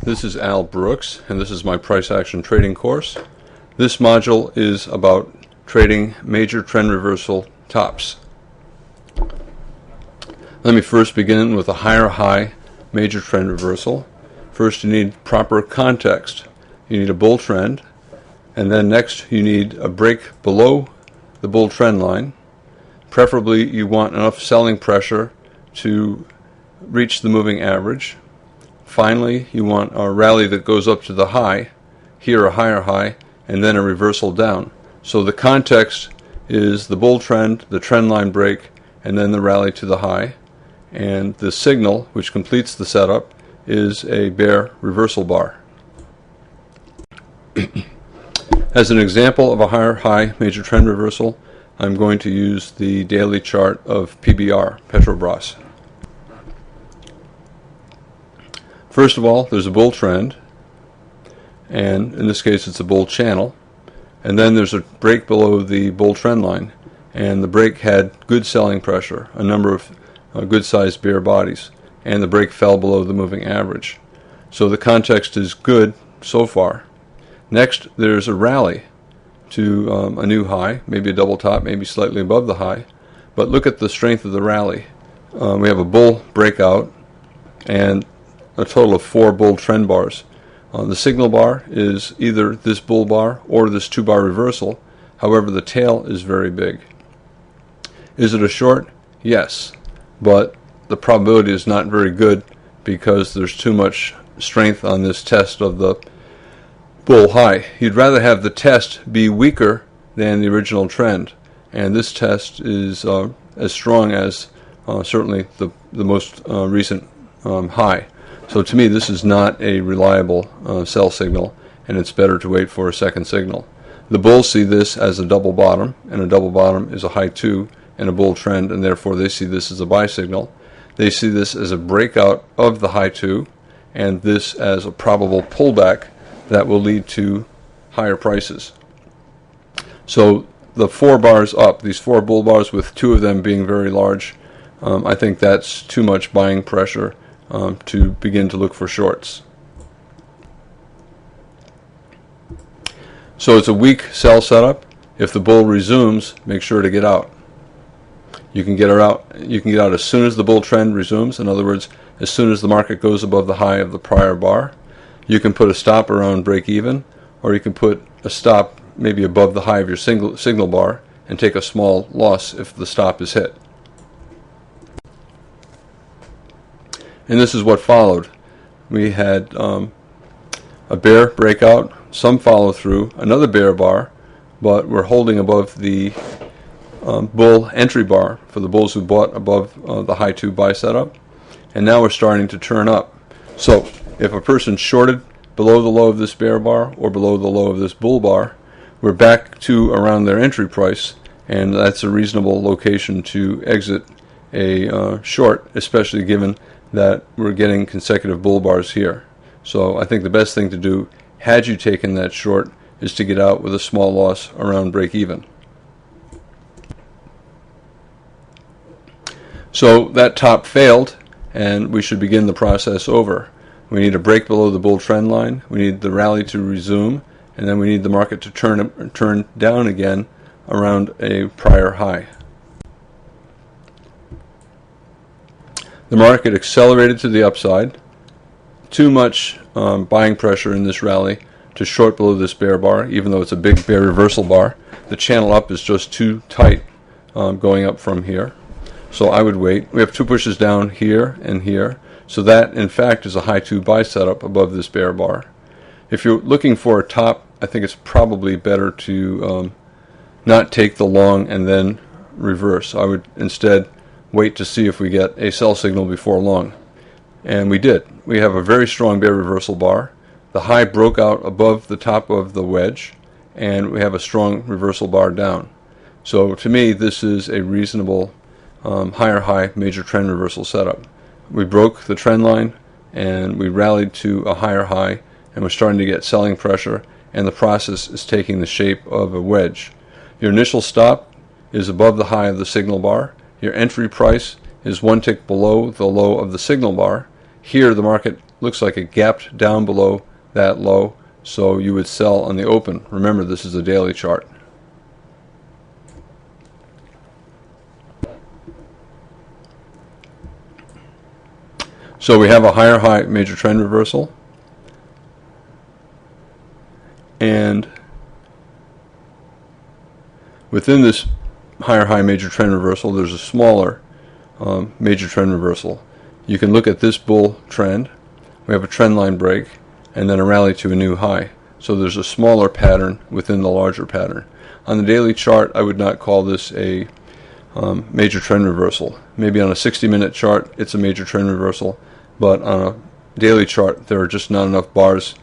This is Al Brooks, and this is my price action trading course. This module is about trading major trend reversal tops. Let me first begin with a higher high major trend reversal. First, you need proper context. You need a bull trend, and then next you need a break below the bull trend line. Preferably you want enough selling pressure to reach the moving average. Finally, you want a rally that goes up to the high, here a higher high, and then a reversal down. So the context is the bull trend, the trend line break, and then the rally to the high. And the signal, which completes the setup, is a bear reversal bar. As an example of a higher high major trend reversal, I'm going to use the daily chart of PBR, Petrobras. First of all, there's a bull trend, and in this case it's a bull channel, and then there's a break below the bull trend line, and the break had good selling pressure, a number of good-sized bear bodies, and the break fell below the moving average. So the context is good so far. Next, there's a rally to a new high, maybe a double top, maybe slightly above the high, but look at the strength of the rally. We have a bull breakout and a total of 4 bull trend bars. The signal bar is either this bull bar or this 2-bar reversal. However, the tail is very big. Is it a short? Yes, but the probability is not very good because there's too much strength on this test of the bull high. You'd rather have the test be weaker than the original trend, and this test is as strong as certainly the most recent high. So to me, this is not a reliable sell signal, and it's better to wait for a second signal. The bulls see this as a double bottom, and a double bottom is a high 2 and a bull trend, and therefore they see this as a buy signal. They see this as a breakout of the high 2, and this as a probable pullback that will lead to higher prices. So the 4 bars up, these 4 bull bars with 2 of them being very large, I think that's too much buying pressure to begin to look for shorts. So it's a weak sell setup. If the bull resumes, make sure to get out. You can get out as soon as the bull trend resumes. In other words, as soon as the market goes above the high of the prior bar. You can put a stop around break even, or you can put a stop maybe above the high of your signal bar and take a small loss if the stop is hit. And this is what followed. We had a bear breakout, some follow through, another bear bar, but we're holding above the bull entry bar for the bulls who bought above the high 2 buy setup. And now we're starting to turn up. So if a person shorted below the low of this bear bar or below the low of this bull bar, we're back to around their entry price, and that's a reasonable location to exit a short, especially given that we're getting consecutive bull bars here. So I think the best thing to do, had you taken that short, is to get out with a small loss around break even. So that top failed, and we should begin the process over. We need a break below the bull trend line, we need the rally to resume, and then we need the market to turn down again around a prior high. The market accelerated to the upside. Too much buying pressure in this rally to short below this bear bar, even though it's a big bear reversal bar. The channel up is just too tight going up from here. So I would wait. We have 2 pushes down here and here. So that, in fact, is a high 2 buy setup above this bear bar. If you're looking for a top, I think it's probably better to not take the long and then reverse. I would instead wait to see if we get a sell signal before long. And we did. We have a very strong bear reversal bar. The high broke out above the top of the wedge, and we have a strong reversal bar down. So to me, this is a reasonable higher high major trend reversal setup. We broke the trend line, and we rallied to a higher high, and we're starting to get selling pressure, and the process is taking the shape of a wedge. Your initial stop is above the high of the signal bar. Your entry price is 1 tick below the low of the signal bar. Here the market looks like it gapped down below that low, so you would sell on the open. Remember, this is a daily chart. So we have a higher high major trend reversal, and within this higher high major trend reversal there's a smaller major trend reversal. You can look at this bull trend. We have a trend line break and then a rally to a new high. So there's a smaller pattern within the larger pattern. On the daily chart, I would not call this a major trend reversal. Maybe on a 60-minute chart it's a major trend reversal, but on a daily chart there are just not enough bars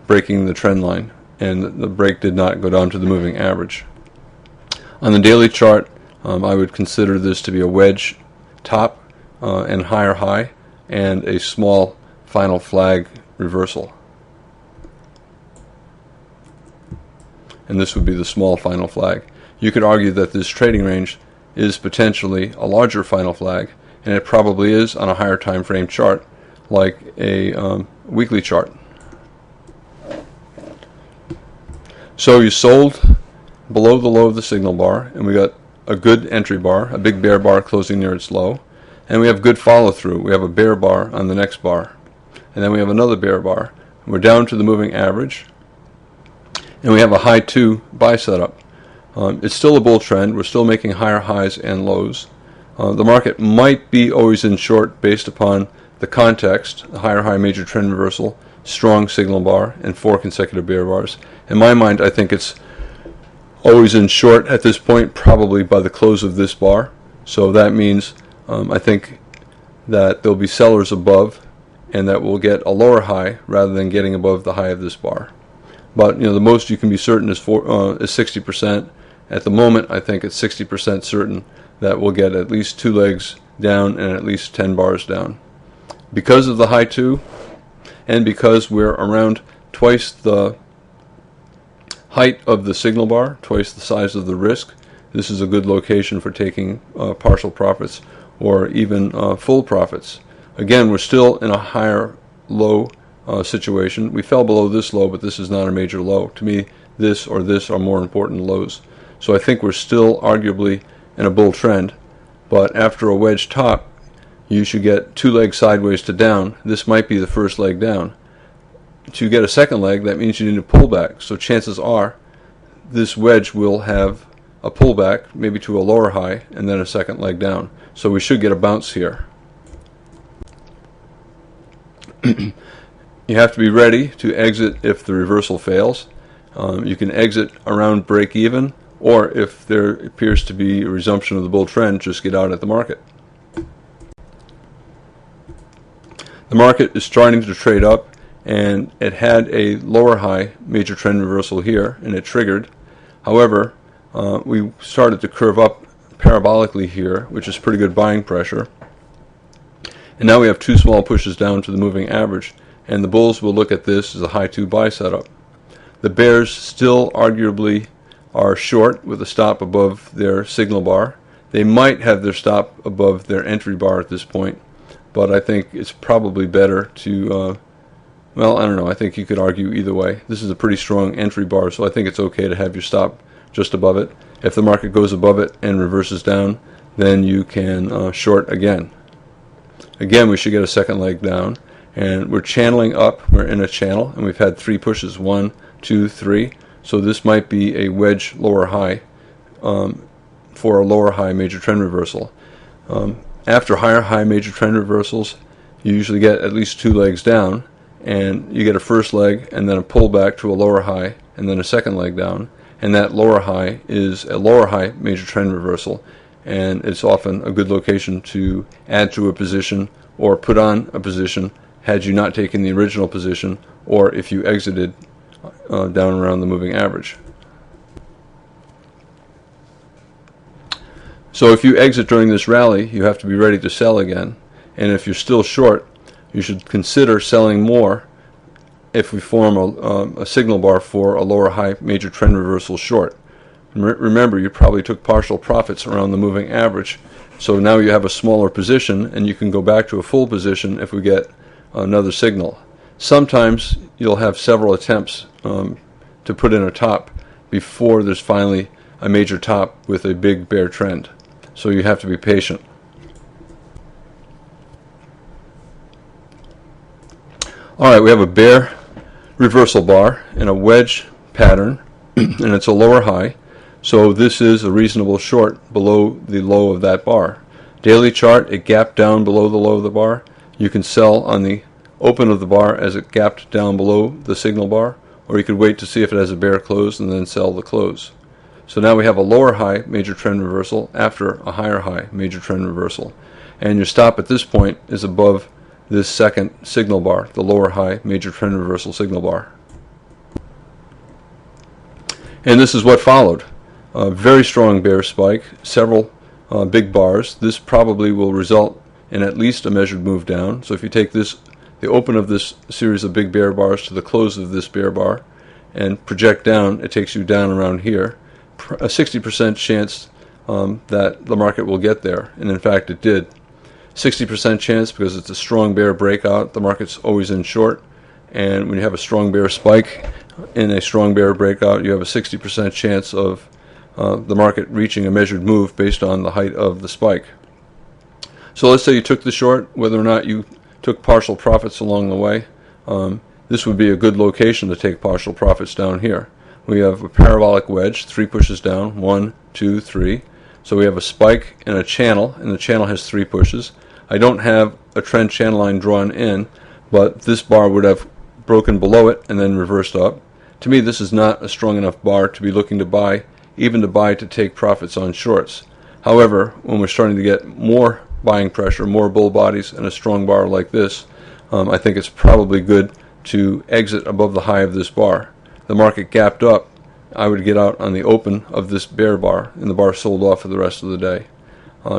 breaking the trend line, and the break did not go down to the moving average. On the daily chart, I would consider this to be a wedge top and higher high and a small final flag reversal. And this would be the small final flag. You could argue that this trading range is potentially a larger final flag, and it probably is on a higher time frame chart like a weekly chart. So you sold below the low of the signal bar, and we got a good entry bar, a big bear bar closing near its low, and we have good follow through. We have a bear bar on the next bar, and then we have another bear bar. We're down to the moving average, and we have a high 2 buy setup. It's still a bull trend. We're still making higher highs and lows. The market might be always in short based upon the context, the higher high major trend reversal, strong signal bar, and 4 consecutive bear bars. In my mind, I think it's always in short at this point, probably by the close of this bar. So that means I think that there'll be sellers above, and that we'll get a lower high rather than getting above the high of this bar. But the most you can be certain is 60%. At the moment, I think it's 60% certain that we'll get at least 2 legs down and at least 10 bars down. Because of the high 2, and because we're around twice the height of the signal bar, twice the size of the risk, this is a good location for taking partial profits or even full profits. Again, we're still in a higher low situation. We fell below this low, but this is not a major low. To me, this or this are more important lows. So I think we're still arguably in a bull trend, but after a wedge top, you should get 2 legs sideways to down. This might be the first leg down. To get a second leg, that means you need a pullback. So chances are this wedge will have a pullback, maybe to a lower high, and then a second leg down. So we should get a bounce here. You have to be ready to exit if the reversal fails. You can exit around break even, or if there appears to be a resumption of the bull trend, just get out at the market. The market is starting to trade up, and it had a lower high major trend reversal here, and it triggered. However, we started to curve up parabolically here, which is pretty good buying pressure. And now we have 2 small pushes down to the moving average, and the bulls will look at this as a high 2 buy setup. The bears still arguably are short with a stop above their signal bar. They might have their stop above their entry bar at this point, but I think it's probably better to, well, I don't know, I think you could argue either way. This is a pretty strong entry bar, so I think it's okay to have your stop just above it. If the market goes above it and reverses down, then you can short again. Again, we should get a second leg down, and we're channeling up. We're in a channel, and we've had 3 pushes, 1, 2, 3. So this might be a wedge lower high for a lower high major trend reversal. After higher high major trend reversals, you usually get at least 2 legs down, and you get a first leg and then a pullback to a lower high and then a second leg down, and that lower high is a lower high major trend reversal, and it's often a good location to add to a position or put on a position had you not taken the original position, or if you exited down around the moving average. So if you exit during this rally, you have to be ready to sell again, and if you're still short, you should consider selling more if we form a signal bar for a lower high major trend reversal short. Remember, you probably took partial profits around the moving average, so now you have a smaller position, and you can go back to a full position if we get another signal. sometimes you'll have several attempts to put in a top before there's finally a major top with a big bear trend. So you have to be patient. Alright, we have a bear reversal bar in a wedge pattern, and it's a lower high. So this is a reasonable short below the low of that bar. Daily chart, it gapped down below the low of the bar. You can sell on the open of the bar as it gapped down below the signal bar, or you could wait to see if it has a bear close and then sell the close. So now we have a lower high major trend reversal after a higher high major trend reversal. And your stop at this point is above this second signal bar, the lower high major trend reversal signal bar. And this is what followed. A very strong bear spike, several big bars. This probably will result in at least a measured move down. So if you take this, the open of this series of big bear bars to the close of this bear bar and project down, it takes you down around here. A 60% chance that the market will get there, and in fact it did. 60% chance because it's a strong bear breakout. The market's always in short, and when you have a strong bear spike in a strong bear breakout, you have a 60% chance of the market reaching a measured move based on the height of the spike. So let's say you took the short, whether or not you took partial profits along the way. This would be a good location to take partial profits down here. We have a parabolic wedge, 3 pushes down, 1, 2, 3. So we have a spike and a channel, and the channel has 3 pushes. I don't have a trend channel line drawn in, but this bar would have broken below it and then reversed up. To me, this is not a strong enough bar to be looking to buy, even to buy to take profits on shorts. However, when we're starting to get more buying pressure, more bull bodies, and a strong bar like this, I think it's probably good to exit above the high of this bar. The market gapped up, I would get out on the open of this bear bar, and the bar sold off for the rest of the day.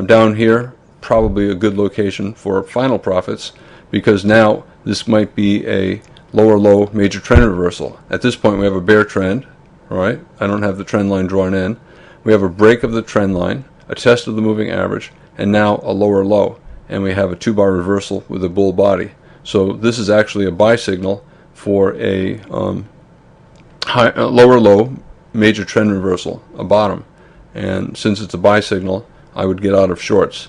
Down here, probably a good location for final profits, because now this might be a lower low major trend reversal. At this point we have a bear trend, right? I don't have the trend line drawn in. We have a break of the trend line, a test of the moving average, and now a lower low, and we have a 2-bar reversal with a bull body. So this is actually a buy signal for a lower low major trend reversal, a bottom. And since it's a buy signal, I would get out of shorts.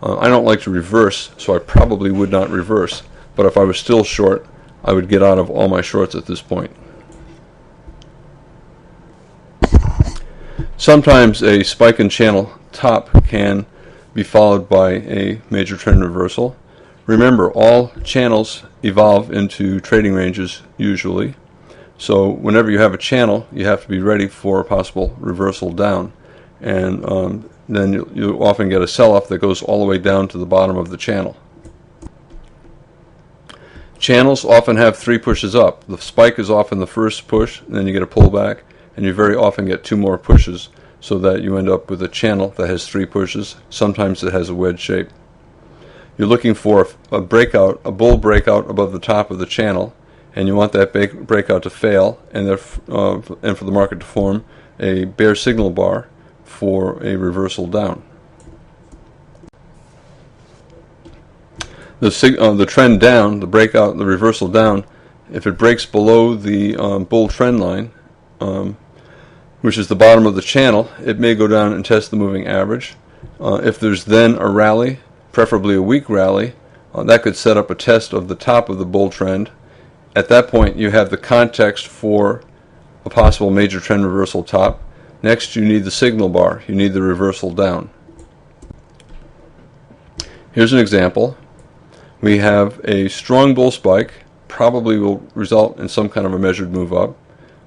I don't like to reverse, so I probably would not reverse, but if I was still short, I would get out of all my shorts at this point. Sometimes a spike and channel top can be followed by a major trend reversal. Remember, all channels evolve into trading ranges usually, so whenever you have a channel, you have to be ready for a possible reversal down, and then you often get a sell-off that goes all the way down to the bottom of the channel. Channels often have 3 pushes up. The spike is often the first push, and then you get a pullback, and you very often get 2 more pushes, so that you end up with a channel that has 3 pushes. Sometimes it has a wedge shape. You're looking for a breakout, a bull breakout above the top of the channel, and you want that breakout to fail, and for the market to form a bear signal bar for a reversal down. The trend down, the breakout, the reversal down, if it breaks below the bull trend line, which is the bottom of the channel, it may go down and test the moving average. If there's then a rally, preferably a weak rally, that could set up a test of the top of the bull trend. At that point, you have the context for a possible major trend reversal top. Next, you need the signal bar. You need the reversal down. Here's an example. We have a strong bull spike, probably will result in some kind of a measured move up.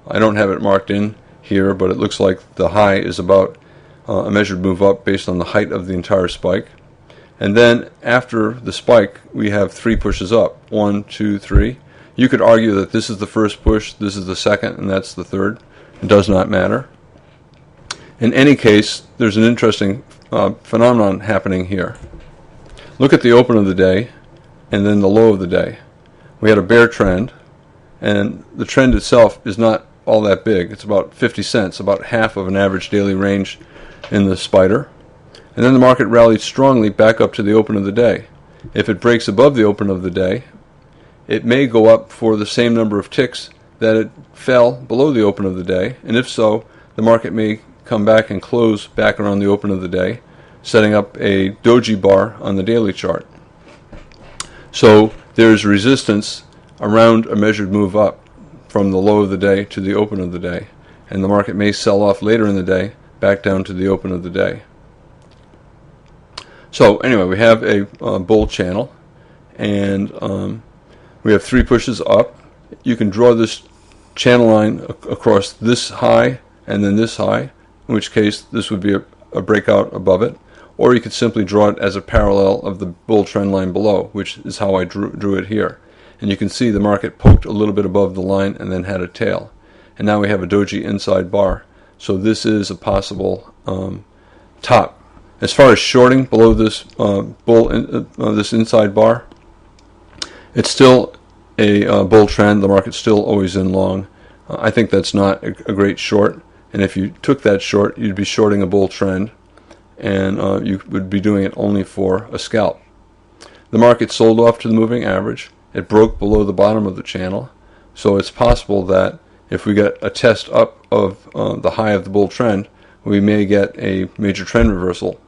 I don't have it marked in here, but it looks like the high is about a measured move up based on the height of the entire spike. And then after the spike, we have 3 pushes up. 1, 2, 3. You could argue that this is the first push, this is the second, and that's the third. It does not matter. In any case, there's an interesting phenomenon happening here. Look at the open of the day and then the low of the day. We had a bear trend, and the trend itself is not all that big. It's about 50 cents, about half of an average daily range in the spider. And then the market rallied strongly back up to the open of the day. If it breaks above the open of the day, it may go up for the same number of ticks that it fell below the open of the day, and if so, the market may come back and close back around the open of the day, setting up a doji bar on the daily chart. So there's resistance around a measured move up from the low of the day to the open of the day, and the market may sell off later in the day back down to the open of the day. So anyway, we have a bull channel, and we have 3 pushes up. You can draw this channel line across this high and then this high, in which case this would be a breakout above it, or you could simply draw it as a parallel of the bull trend line below, which is how I drew it here. And you can see the market poked a little bit above the line and then had a tail. And now we have a doji inside bar. So this is a possible top. As far as shorting below this this inside bar, it's still a bull trend. The market's still always in long. I think that's not a great short. And if you took that short, you'd be shorting a bull trend, and you would be doing it only for a scalp. The market sold off to the moving average. It broke below the bottom of the channel, so it's possible that if we get a test up of the high of the bull trend, we may get a major trend reversal.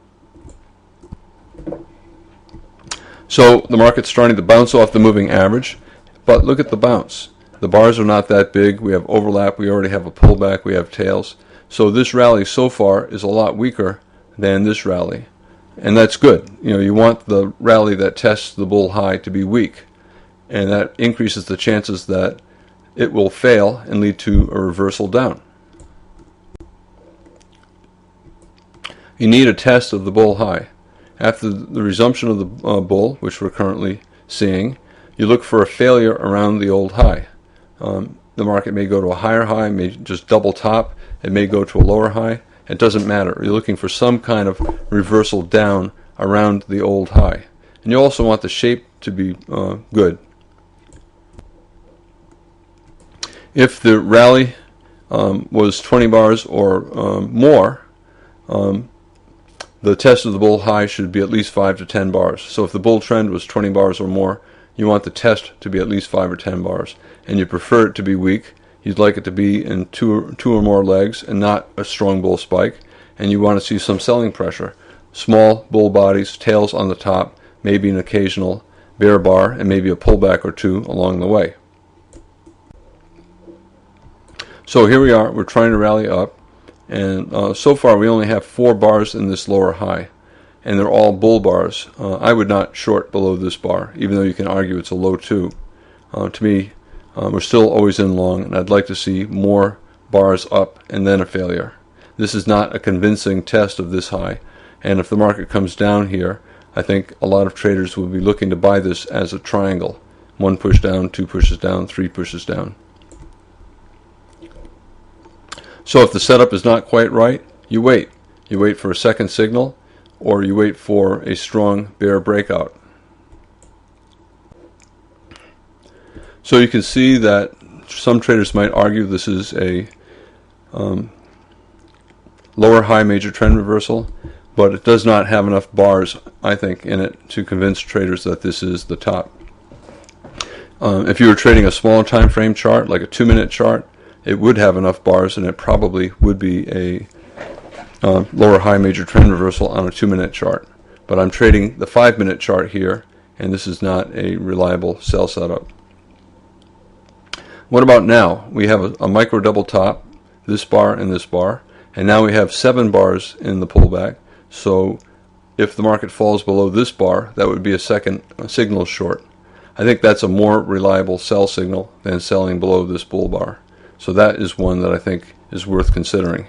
So the market's starting to bounce off the moving average, but look at the bounce. The bars are not that big. We have overlap. We already have a pullback. We have tails. So this rally so far is a lot weaker than this rally, and that's good. You want the rally that tests the bull high to be weak, and that increases the chances that it will fail and lead to a reversal down. You need a test of the bull high. After the resumption of the bull, which we're currently seeing, you look for a failure around the old high. The market may go to a higher high, may just double top, it may go to a lower high. It doesn't matter. You're looking for some kind of reversal down around the old high. And you also want the shape to be good. If the rally was 20 bars or more, the test of the bull high should be at least 5 to 10 bars. So if the bull trend was 20 bars or more, you want the test to be at least 5 or 10 bars. And you prefer it to be weak. You'd like it to be in two or more legs and not a strong bull spike. And you want to see some selling pressure. Small bull bodies, tails on the top, maybe an occasional bear bar, and maybe a pullback or two along the way. So here we are. We're trying to rally up. And so far we only have 4 bars in this lower high, and they're all bull bars. I would not short below this bar, even though you can argue it's a low 2. To me, we're still always in long, and I'd like to see more bars up and then a failure. This is not a convincing test of this high, and if the market comes down here, I think a lot of traders will be looking to buy this as a triangle. 1 push down, 2 pushes down, 3 pushes down. So if the setup is not quite right, you wait. You wait for a second signal, or you wait for a strong bear breakout. So you can see that some traders might argue this is a lower high major trend reversal, but it does not have enough bars, I think, in it to convince traders that this is the top. If you were trading a smaller time frame chart, like a 2-minute chart, it would have enough bars, and it probably would be a lower high major trend reversal on a 2-minute chart. But I'm trading the 5-minute chart here, and this is not a reliable sell setup. What about now? We have a micro double top, this bar and this bar, and now we have 7 bars in the pullback. So if the market falls below this bar, that would be a second signal short. I think that's a more reliable sell signal than selling below this bull bar. So that is one that I think is worth considering.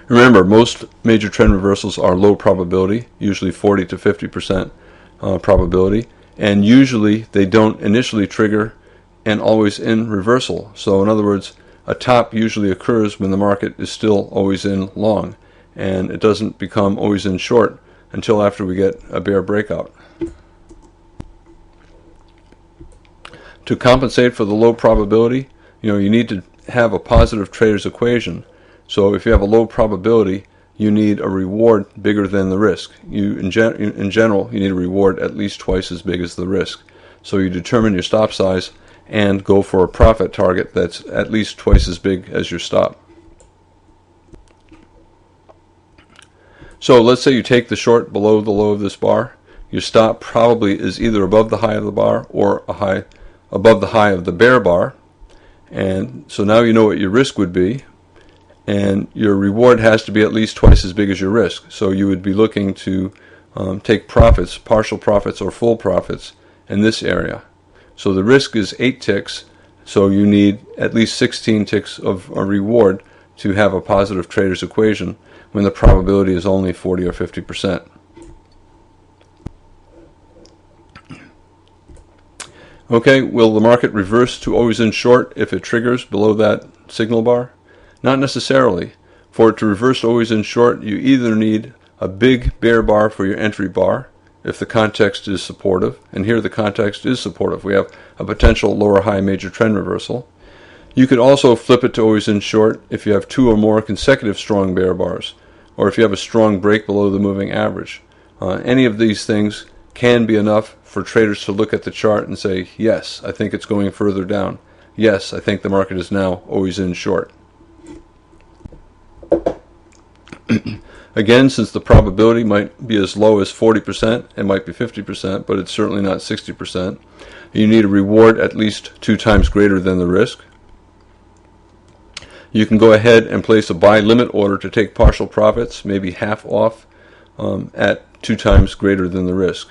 Remember, most major trend reversals are low probability, usually 40 to 50% probability, and usually they don't initially trigger and always in reversal. So in other words, a top usually occurs when the market is still always in long, and it doesn't become always in short until after we get a bear breakout. To compensate for the low probability, you need to have a positive trader's equation. So if you have a low probability, you need a reward bigger than the risk. In general, you need a reward at least twice as big as the risk. So you determine your stop size and go for a profit target that's at least twice as big as your stop. So let's say you take the short below the low of this bar. Your stop probably is either above the high of the bar or above the high of the bear bar. And so now you know what your risk would be, and your reward has to be at least twice as big as your risk. So you would be looking to take profits, partial profits or full profits in this area. So the risk is 8 ticks, so you need at least 16 ticks of a reward to have a positive trader's equation when the probability is only 40 or 50%. Okay, will the market reverse to always in short if it triggers below that signal bar? Not necessarily. For it to reverse to always in short, you either need a big bear bar for your entry bar, if the context is supportive, and here the context is supportive. We have a potential lower high major trend reversal. You could also flip it to always in short if you have 2 or more consecutive strong bear bars, or if you have a strong break below the moving average. Any of these things can be enough for traders to look at the chart and say, yes, I think it's going further down. Yes, I think the market is now always in short. Again, since the probability might be as low as 40%, it might be 50%, but it's certainly not 60%. You need a reward at least 2 times greater than the risk. You can go ahead and place a buy limit order to take partial profits, maybe half off, at 2 times greater than the risk.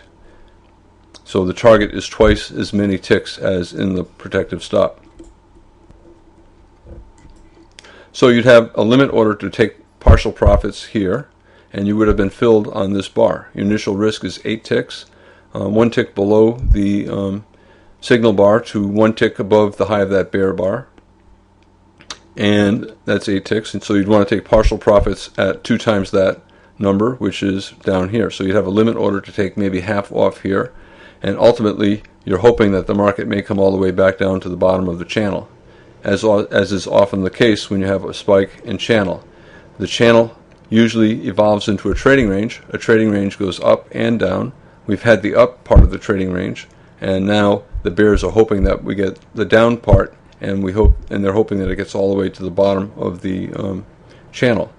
So the target is twice as many ticks as in the protective stop. So you'd have a limit order to take partial profits here, and you would have been filled on this bar. Your initial risk is 8 ticks, 1 tick below the signal bar to 1 tick above the high of that bear bar, and that's 8 ticks. And so you'd want to take partial profits at 2 times that number, which is down here. So you'd have a limit order to take maybe half off here, and ultimately you're hoping that the market may come all the way back down to the bottom of the channel, as is often the case when you have a spike in channel. The channel usually evolves into a trading range. A trading range goes up and down. We've had the up part of the trading range, and now the bears are hoping that we get the down part, and they're hoping that it gets all the way to the bottom of the channel.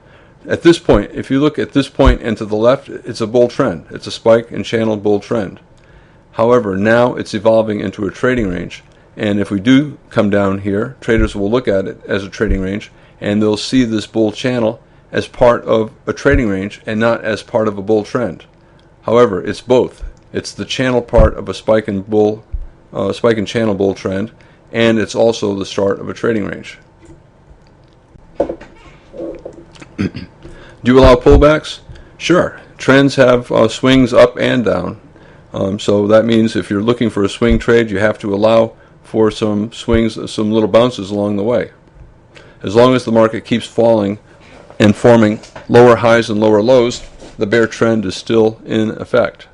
At this point, if you look at this point and to the left, it's a bull trend. It's a spike and channel bull trend. However, now it's evolving into a trading range, and if we do come down here, traders will look at it as a trading range, and they'll see this bull channel as part of a trading range and not as part of a bull trend. However, it's both. It's the channel part of a spike and channel bull trend, and it's also the start of a trading range. Do you allow pullbacks? Sure. Trends have swings up and down. So that means if you're looking for a swing trade, you have to allow for some swings, some little bounces along the way. As long as the market keeps falling and forming lower highs and lower lows, the bear trend is still in effect.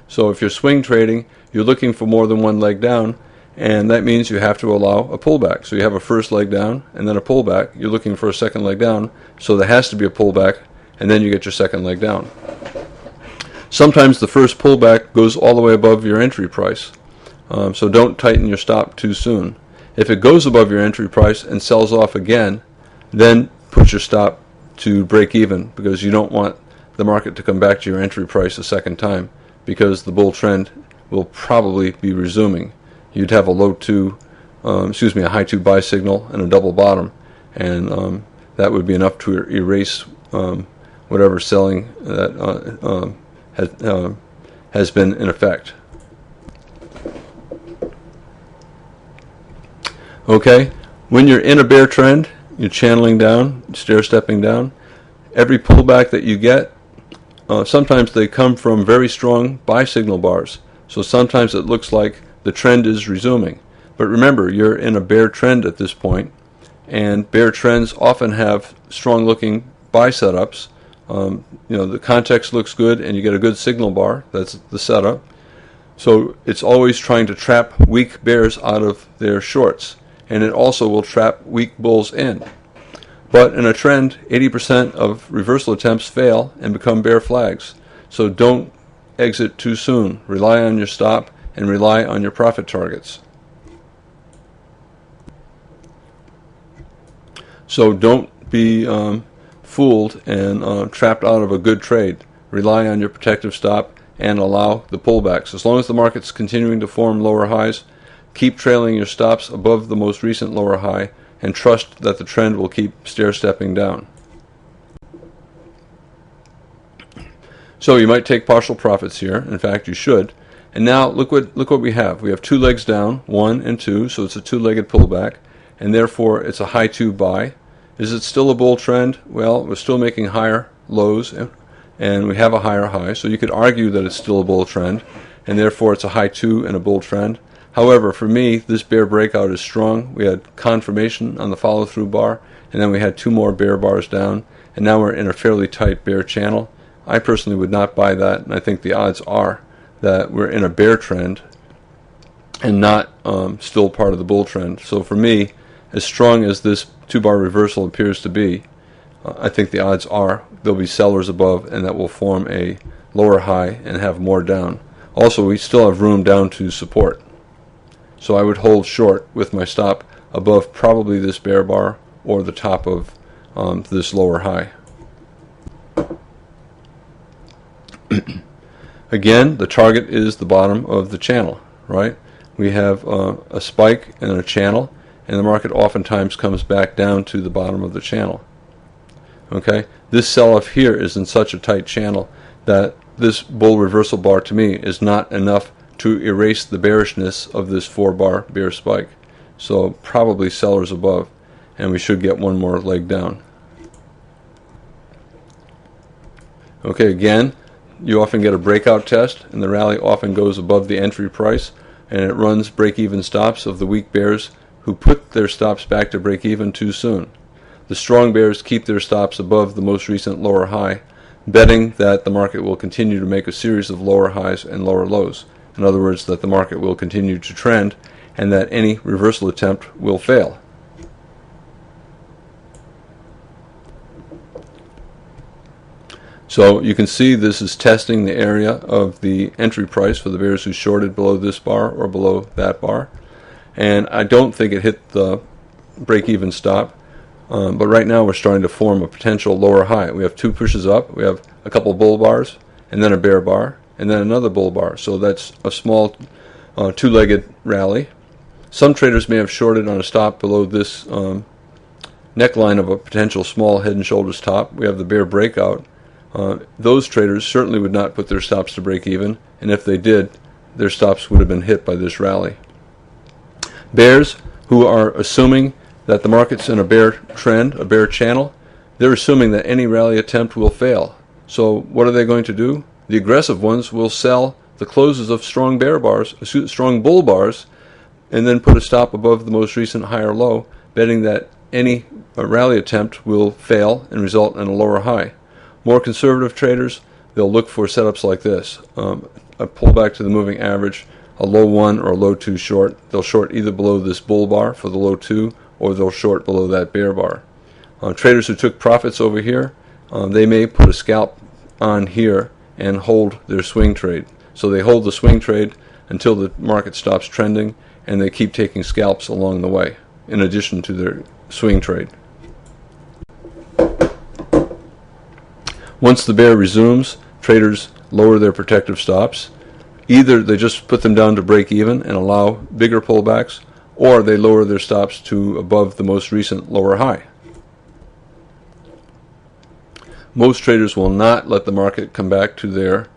So if you're swing trading, you're looking for more than one leg down, and that means you have to allow a pullback. So you have a first leg down and then a pullback. You're looking for a second leg down, so there has to be a pullback, and then you get your second leg down. Sometimes the first pullback goes all the way above your entry price, so don't tighten your stop too soon. If it goes above your entry price and sells off again, then put your stop to break even, because you don't want the market to come back to your entry price a second time, because the bull trend will probably be resuming. You'd have a high 2 buy signal and a double bottom, and that would be enough to erase whatever selling that has been in effect. Okay, when you're in a bear trend, you're channeling down, stair-stepping down. Every pullback that you get, sometimes they come from very strong buy signal bars. So sometimes it looks like the trend is resuming. But remember, you're in a bear trend at this point, and bear trends often have strong-looking buy setups. The context looks good, and you get a good signal bar. That's the setup. So it's always trying to trap weak bears out of their shorts, and it also will trap weak bulls in. But in a trend, 80% of reversal attempts fail and become bear flags. So don't exit too soon. Rely on your stop and rely on your profit targets. So don't be fooled and trapped out of a good trade. Rely on your protective stop and allow the pullbacks. As long as the market's continuing to form lower highs, keep trailing your stops above the most recent lower high and trust that the trend will keep stair-stepping down. So you might take partial profits here. In fact, you should. And now look what we have. We have two legs down, 1 and 2, so it's a two-legged pullback, and therefore it's a high 2 buy. Is it still a bull trend? Well, we're still making higher lows, and we have a higher high, so you could argue that it's still a bull trend, and therefore it's a high 2 and a bull trend. However, for me, this bear breakout is strong. We had confirmation on the follow-through bar, and then we had 2 more bear bars down, and now we're in a fairly tight bear channel. I personally would not buy that, and I think the odds are that we're in a bear trend and not still part of the bull trend. So for me, as strong as this 2-bar reversal appears to be, I think the odds are there'll be sellers above, and that will form a lower high and have more down. Also, we still have room down to support. So I would hold short with my stop above probably this bear bar or the top of this lower high. Again, the target is the bottom of the channel, right? We have a spike and a channel, and the market oftentimes comes back down to the bottom of the channel. Okay, this sell-off here is in such a tight channel that this bull reversal bar to me is not enough to erase the bearishness of this 4-bar bear spike. So probably sellers above, and we should get one more leg down. Okay, again, you often get a breakout test, and the rally often goes above the entry price, and it runs break-even stops of the weak bears who put their stops back to break-even too soon. The strong bears keep their stops above the most recent lower high, betting that the market will continue to make a series of lower highs and lower lows. In other words, that the market will continue to trend and that any reversal attempt will fail. So you can see this is testing the area of the entry price for the bears who shorted below this bar or below that bar. And I don't think it hit the break-even stop. But right now we're starting to form a potential lower high. We have 2 pushes up. We have a couple bull bars, and then a bear bar, and then another bull bar. So that's a small 2-legged rally. Some traders may have shorted on a stop below this neckline of a potential small head and shoulders top. We have the bear breakout. Those traders certainly would not put their stops to break even, and if they did, their stops would have been hit by this rally. Bears who are assuming that the market's in a bear trend, a bear channel, they're assuming that any rally attempt will fail. So what are they going to do? The aggressive ones will sell the closes of strong bear bars, strong bull bars, and then put a stop above the most recent high or low, betting that any rally attempt will fail and result in a lower high. More conservative traders, they'll look for setups like this. A pullback to the moving average, a low 1 or a low 2 short. They'll short either below this bull bar for the low 2, or they'll short below that bear bar. Traders who took profits over here, they may put a scalp on here and hold their swing trade. So they hold the swing trade until the market stops trending, and they keep taking scalps along the way, in addition to their swing trade. Once the bear resumes, traders lower their protective stops. Either they just put them down to break even and allow bigger pullbacks, or they lower their stops to above the most recent lower high. Most traders will not let the market come back to their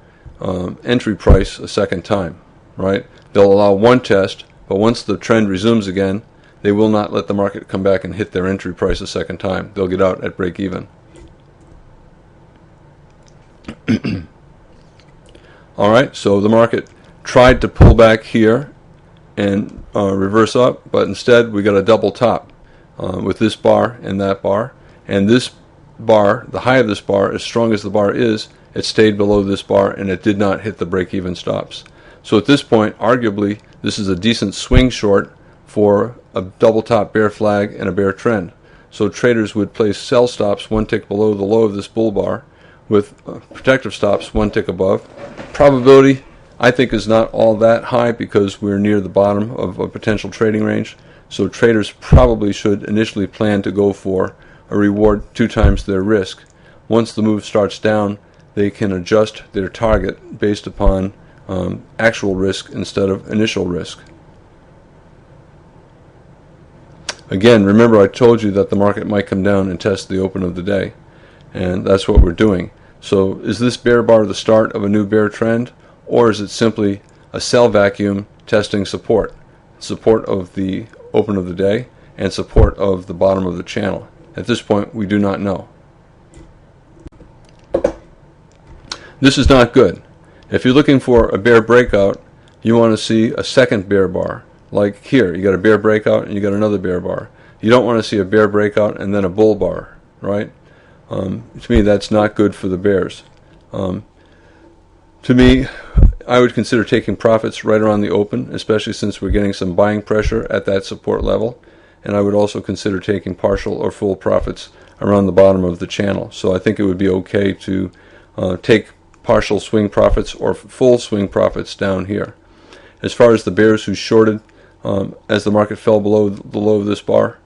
entry price a second time, right? They'll allow one test, but once the trend resumes again, they will not let the market come back and hit their entry price a second time. They'll get out at break even. All right, so the market tried to pull back here and reverse up, but instead we got a double top with this bar and that bar. And this bar, the high of this bar, as strong as the bar is, it stayed below this bar and it did not hit the break-even stops. So at this point, arguably, this is a decent swing short for a double top bear flag and a bear trend. So traders would place sell stops one tick below the low of this bull bar with protective stops one tick above. Probability, I think, is not all that high because we're near the bottom of a potential trading range. So traders probably should initially plan to go for a reward 2 times their risk. Once the move starts down, they can adjust their target based upon actual risk instead of initial risk. Again, remember I told you that the market might come down and test the open of the day, and that's what we're doing. So is this bear bar the start of a new bear trend, or is it simply a sell vacuum testing support? Support of the open of the day and support of the bottom of the channel. At this point, we do not know. This is not good. If you're looking for a bear breakout, you want to see a second bear bar. Like here, you got a bear breakout and you got another bear bar. You don't want to see a bear breakout and then a bull bar, right? To me, that's not good for the bears. To me, I would consider taking profits right around the open, especially since we're getting some buying pressure at that support level. And I would also consider taking partial or full profits around the bottom of the channel. So I think it would be okay to take partial swing profits or full swing profits down here. As far as the bears who shorted as the market fell below the low of this bar,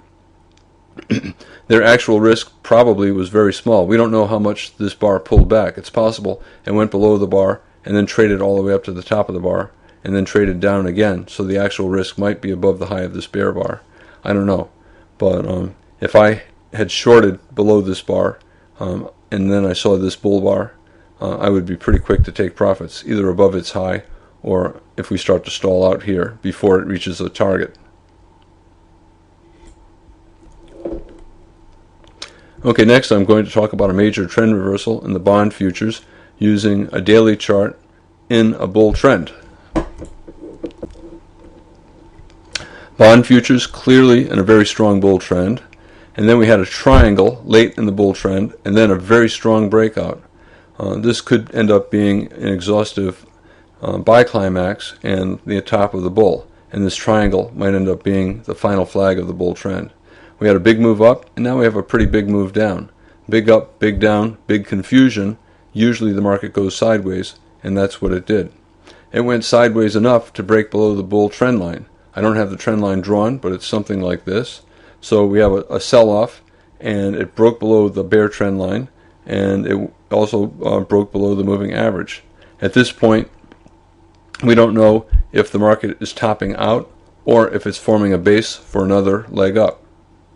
their actual risk probably was very small. We don't know how much this bar pulled back. It's possible it went below the bar and then traded all the way up to the top of the bar and then traded down again. So the actual risk might be above the high of this bear bar. I don't know. But if I had shorted below this bar and then I saw this bull bar, I would be pretty quick to take profits, either above its high or if we start to stall out here before it reaches a target. Okay, next I'm going to talk about a major trend reversal in the bond futures using a daily chart in a bull trend. Bond futures clearly in a very strong bull trend, and then we had a triangle late in the bull trend and then a very strong breakout. This could end up being an exhaustive buy climax and the top of the bull, and this triangle might end up being the final flag of the bull trend. We had a big move up, and now we have a pretty big move down. Big up, big down, big confusion. Usually the market goes sideways, and that's what it did. It went sideways enough to break below the bull trend line. I don't have the trend line drawn, but it's something like this. So we have a sell-off, and it broke below the bear trend line, and it also broke below the moving average. At this point, we don't know if the market is topping out or if it's forming a base for another leg up,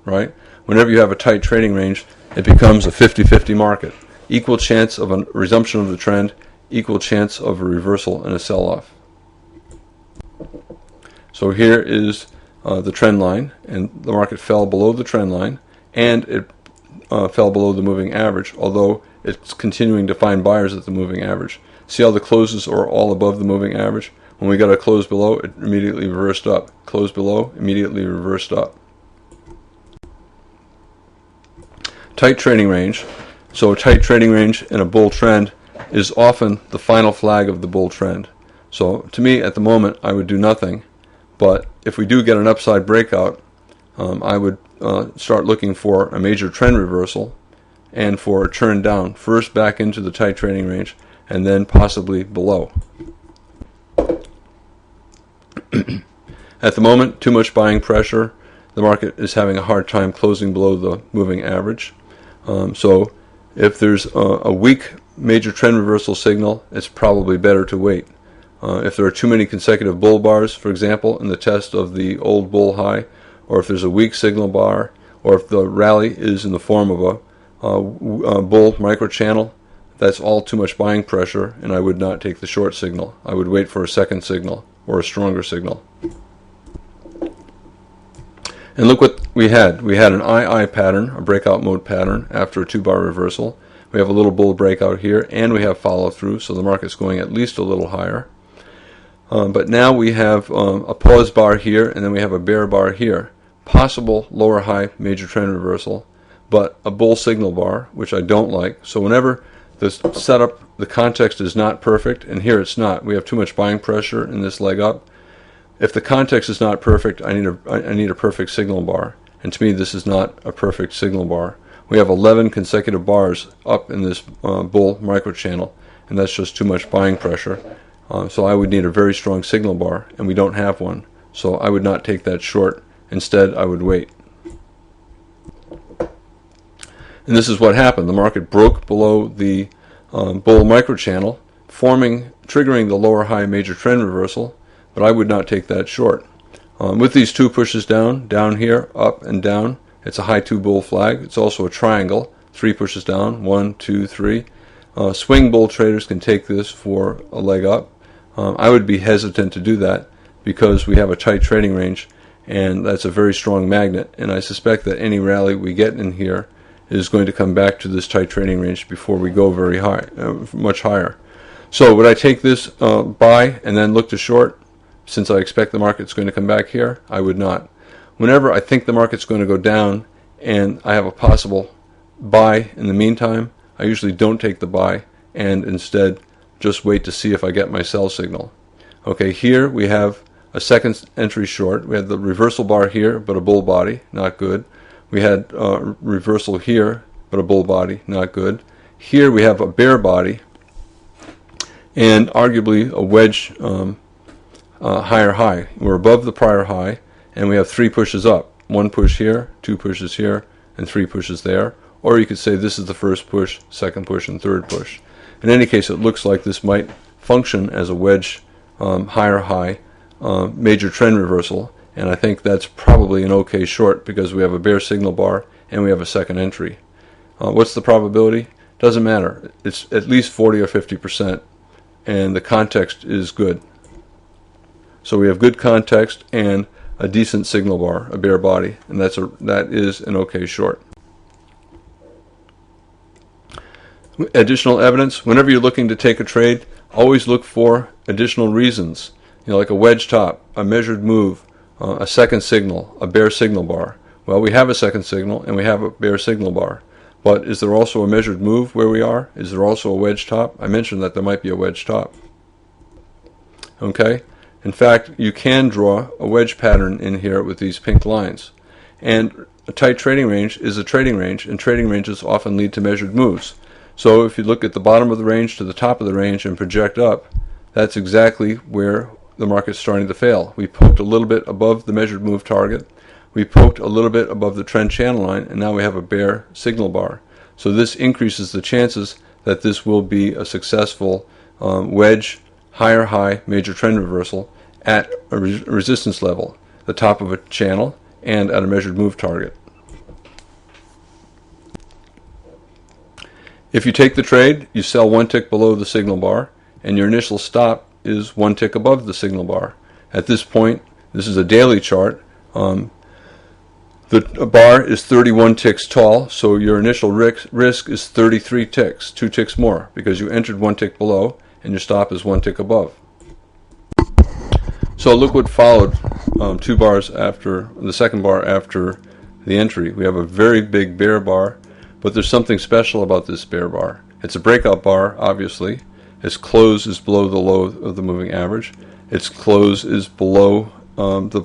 right? Whenever you have a tight trading range, it becomes a 50-50 market. Equal chance of a resumption of the trend, equal chance of a reversal and a sell-off. So here is the trend line, and the market fell below the trend line, and it fell below the moving average, although it's continuing to find buyers at the moving average. See how the closes are all above the moving average? When we got a close below, it immediately reversed up. Close below, immediately reversed up. Tight trading range. So a tight trading range in a bull trend is often the final flag of the bull trend. So to me, at the moment, I would do nothing. But if we do get an upside breakout, I would start looking for a major trend reversal and for a turn down, first back into the tight trading range and then possibly below. At the moment, too much buying pressure. The market is having a hard time closing below the moving average. So if there's a weak major trend reversal signal, it's probably better to wait. If there are too many consecutive bull bars, for example, in the test of the old bull high, or if there's a weak signal bar, or if the rally is in the form of a bull microchannel, that's all too much buying pressure, and I would not take the short signal. I would wait for a second signal or a stronger signal. And look what we had. We had an II pattern, a breakout mode pattern, after a 2-bar reversal. We have a little bull breakout here, and we have follow through, so the market's going at least a little higher. But now we have a pause bar here, and then we have a bear bar here. Possible lower high major trend reversal, but a bull signal bar, which I don't like. So whenever the setup, the context is not perfect, and here it's not. We have too much buying pressure in this leg up. If the context is not perfect, I need a perfect signal bar. and to me this is not a perfect signal bar. We have 11 consecutive bars up in this bull microchannel, and that's just too much buying pressure. So I would need a very strong signal bar, and we don't have one. So I would not take that short. Instead, I would wait. And this is what happened. The market broke below the bull microchannel, triggering the lower high major trend reversal, but I would not take that short. With these two pushes down here, up and down, it's a high 2 bull flag. It's also a triangle, 3 pushes down, 1, 2, 3. Swing bull traders can take this for a leg up. I would be hesitant to do that because we have a tight trading range, and that's a very strong magnet, and I suspect that any rally we get in here is going to come back to this tight trading range before we go very high, much higher. So would I take this buy and then look to short since I expect the market's going to come back here? I would not. Whenever I think the market's going to go down and I have a possible buy in the meantime, I usually don't take the buy and instead just wait to see if I get my sell signal. Okay, here we have a second entry short. We had the reversal bar here, but a bull body, not good. We had reversal here, but a bull body, not good. Here we have a bear body and arguably a wedge higher high. We're above the prior high, and we have 3 pushes up. 1 push here, 2 pushes here, and 3 pushes there. Or you could say this is the first push, second push, and third push. In any case, it looks like this might function as a wedge higher high major trend reversal, and I think that's probably an okay short because we have a bear signal bar and we have a second entry. What's the probability? Doesn't matter. It's at least 40 or 50%, and the context is good. So we have good context and a decent signal bar, a bear body, and that is an okay short. Additional evidence: whenever you're looking to take a trade, always look for additional reasons. Like a wedge top, a measured move, a second signal, a bear signal bar. Well, we have a second signal and we have a bear signal bar. But is there also a measured move where we are? Is there also a wedge top? I mentioned that there might be a wedge top. Okay? In fact, you can draw a wedge pattern in here with these pink lines. And a tight trading range is a trading range, and trading ranges often lead to measured moves. So if you look at the bottom of the range to the top of the range and project up, that's exactly where the market's starting to fail. We poked a little bit above the measured move target. We poked a little bit above the trend channel line, and now we have a bear signal bar. So this increases the chances that this will be a successful wedge, higher high, major trend reversal at a resistance level, the top of a channel, and at a measured move target. If you take the trade, you sell 1 tick below the signal bar, and your initial stop is 1 tick above the signal bar. At this point, this is a daily chart. The bar is 31 ticks tall, so your initial risk is 33 ticks, 2 ticks more, because you entered 1 tick below, and your stop is 1 tick above. So look what followed 2 bars after the second bar after the entry. We have a very big bear bar, but there's something special about this bear bar. It's a breakout bar, obviously. Its close is below the low of the moving average. Its close is below the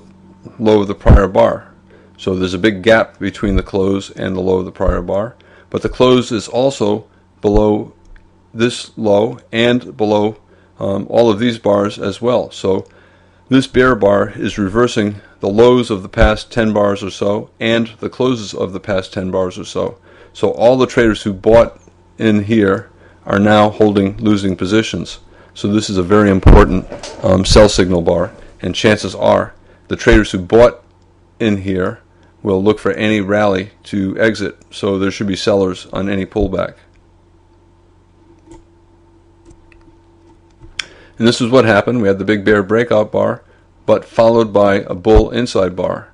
low of the prior bar. So there's a big gap between the close and the low of the prior bar. But the close is also below this low and below all of these bars as well. So this bear bar is reversing the lows of the past 10 bars or so and the closes of the past 10 bars or so. So all the traders who bought in here are now holding losing positions. So this is a very important sell signal bar, and chances are the traders who bought in here will look for any rally to exit, so there should be sellers on any pullback. And this is what happened. We had the big bear breakout bar, but followed by a bull inside bar.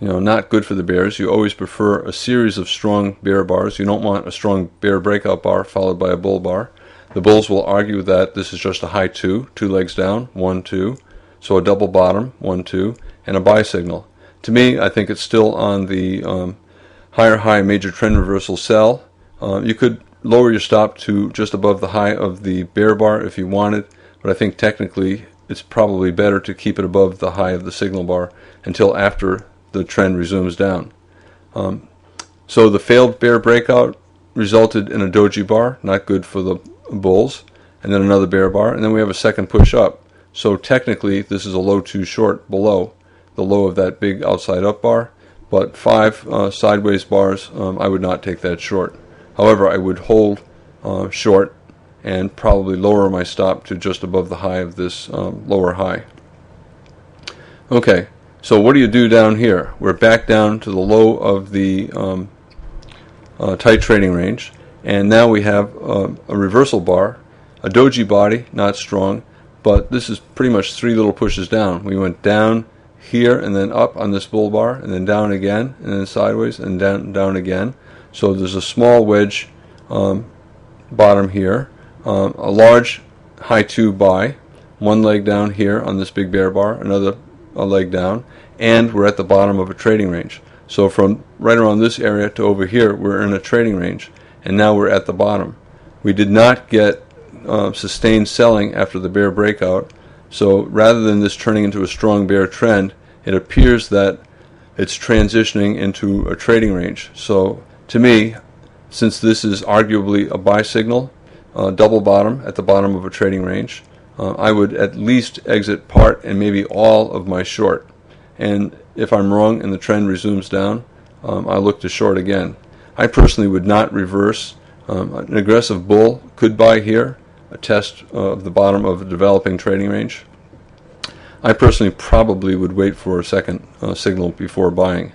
Not good for the bears. You always prefer a series of strong bear bars. You don't want a strong bear breakout bar followed by a bull bar. The bulls will argue that this is just a high 2 legs down, 1, 2. So a double bottom, 1, 2, and a buy signal. To me, I think it's still on the higher high major trend reversal sell. You could lower your stop to just above the high of the bear bar if you wanted, but I think technically it's probably better to keep it above the high of the signal bar until after the trend resumes down. So the failed bear breakout resulted in a doji bar, not good for the bulls, and then another bear bar, and then we have a second push up. So technically this is a low too short below the low of that big outside up bar, but 5 sideways bars, I would not take that short. However, I would hold short and probably lower my stop to just above the high of this lower high. Okay, so what do you do down here? We're back down to the low of the tight trading range, and now we have a reversal bar, a doji body, not strong, but this is pretty much 3 little pushes down. We went down here and then up on this bull bar, and then down again, and then sideways, and down again. So there's a small wedge bottom here, a large high 2 buy, one leg down here on this big bear bar, another leg down, and we're at the bottom of a trading range. So from right around this area to over here, we're in a trading range, and now we're at the bottom. We did not get sustained selling after the bear breakout, so rather than this turning into a strong bear trend, it appears that it's transitioning into a trading range. So to me, since this is arguably a buy signal, double bottom at the bottom of a trading range, I would at least exit part and maybe all of my short. And if I'm wrong and the trend resumes down, I'll look to short again. I personally would not reverse. An aggressive bull could buy here, a test of the bottom of a developing trading range. I personally probably would wait for a second signal before buying.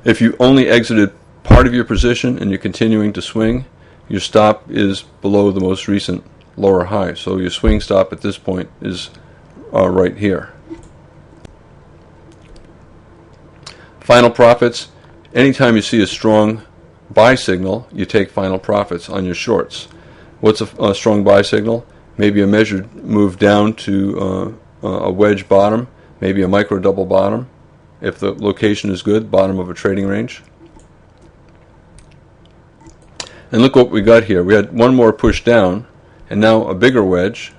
If you only exited part of your position and you're continuing to swing, your stop is below the most recent lower high. So your swing stop at this point is right here. Final profits. Anytime you see a strong buy signal, you take final profits on your shorts. What's a strong buy signal? Maybe a measured move down to a wedge bottom, maybe a micro double bottom. If the location is good, bottom of a trading range. And look what we got here. We had one more push down, and now a bigger wedge.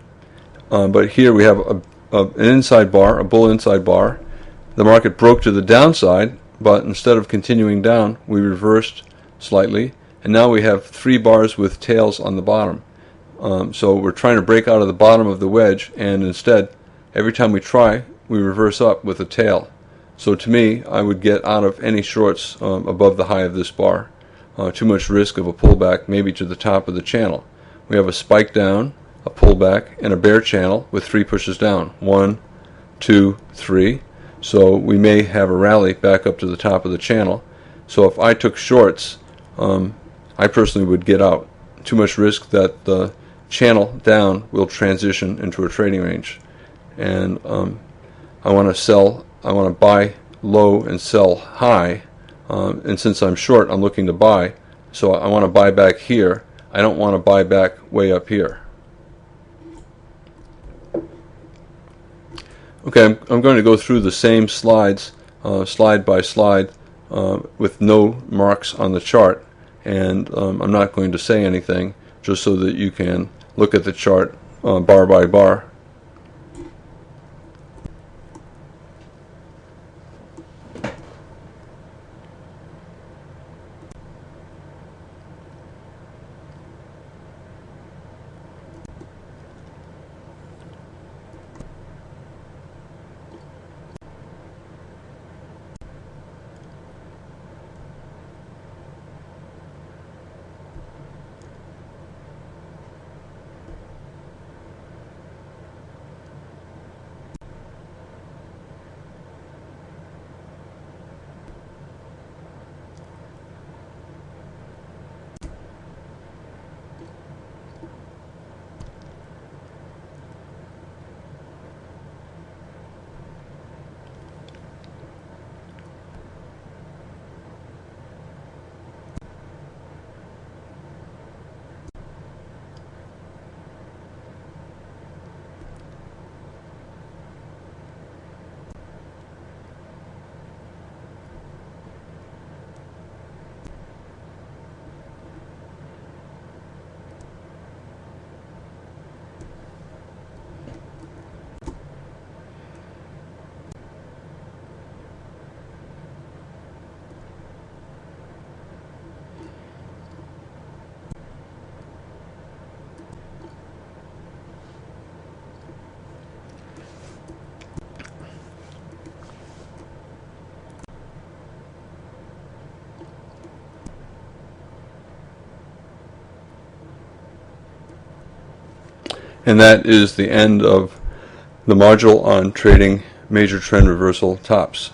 But here we have an inside bar, a bull inside bar. The market broke to the downside, but instead of continuing down, we reversed slightly, and now we have 3 bars with tails on the bottom. So we're trying to break out of the bottom of the wedge, and instead, every time we try, we reverse up with a tail. So to me, I would get out of any shorts above the high of this bar. Too much risk of a pullback, maybe to the top of the channel. We have a spike down, a pullback, and a bear channel with 3 pushes down. 1, 2, 3. So we may have a rally back up to the top of the channel. So if I took shorts, I personally would get out. Too much risk that the channel down will transition into a trading range. And I want to sell, I want to buy low and sell high. And since I'm short, I'm looking to buy. So I want to buy back here. I don't want to buy back way up here. Okay, I'm going to go through the same slides, slide by slide, with no marks on the chart. And I'm not going to say anything, just so that you can look at the chart bar by bar. And that is the end of the module on trading major trend reversal tops.